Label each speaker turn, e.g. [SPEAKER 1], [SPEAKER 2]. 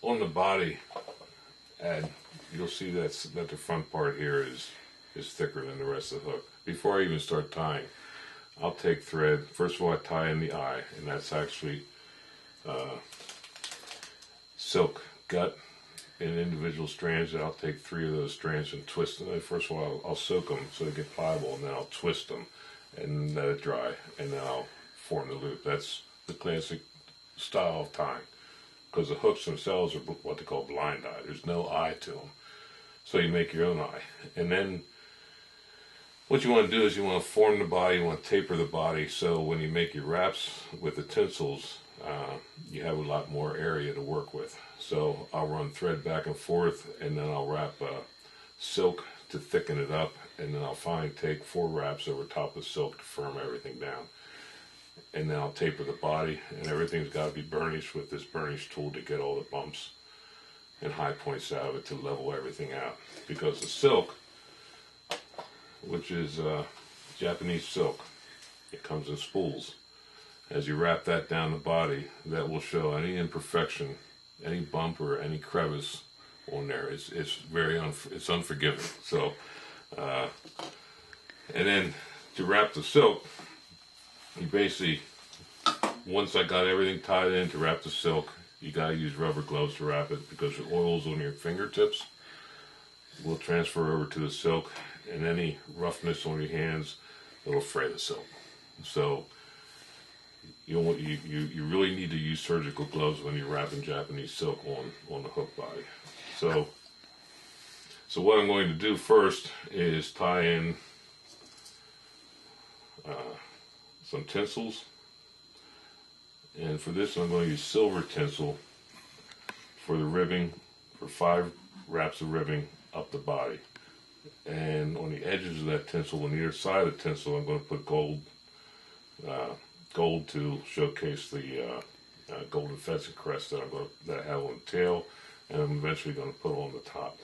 [SPEAKER 1] on the body, and you'll see that the front part here is thicker than the rest of the hook. Before I even start tying, I'll take thread. First of all, I tie in the eye, and that's actually silk gut in individual strands. I'll take 3 of those strands and twist them. First of all, I'll soak them so they get pliable, and then I'll twist them and let it dry, and then I'll form the loop. That's the classic style of tying, because the hooks themselves are what they call blind eye. There's no eye to them, so you make your own eye. And then what you want to do is you want to form the body, you want to taper the body, so when you make your wraps with the tinsels, you have a lot more area to work with. So I'll run thread back and forth, and then I'll wrap silk to thicken it up, and then I'll finally take 4 wraps over top of silk to firm everything down. And then I'll taper the body, and everything's got to be burnished with this burnish tool to get all the bumps and high points out of it to level everything out. Because the silk, which is Japanese silk, it comes in spools. As you wrap that down the body, that will show any imperfection, any bump or any crevice on there. It's very it's unforgiving. So, and then to wrap the silk, you basically, once I got everything tied in to wrap the silk, you got to use rubber gloves to wrap it, because the oils on your fingertips will transfer over to the silk, and any roughness on your hands will fray the silk. So you really need to use surgical gloves when you're wrapping Japanese silk on the hook body. So what I'm going to do first is tie in some tinsels, and for this I'm going to use silver tinsel for the ribbing, for 5 wraps of ribbing up the body. And on the edges of that tinsel, on either side of the tinsel, I'm going to put gold to showcase the golden pheasant crest that I have on the tail, and I'm eventually going to put on the top.